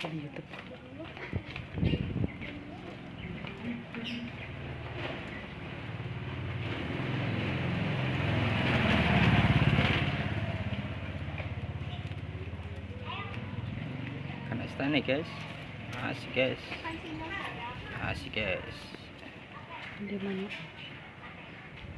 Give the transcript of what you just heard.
di YouTube. Kan nih guys, asik guys, asik guys. Di mana?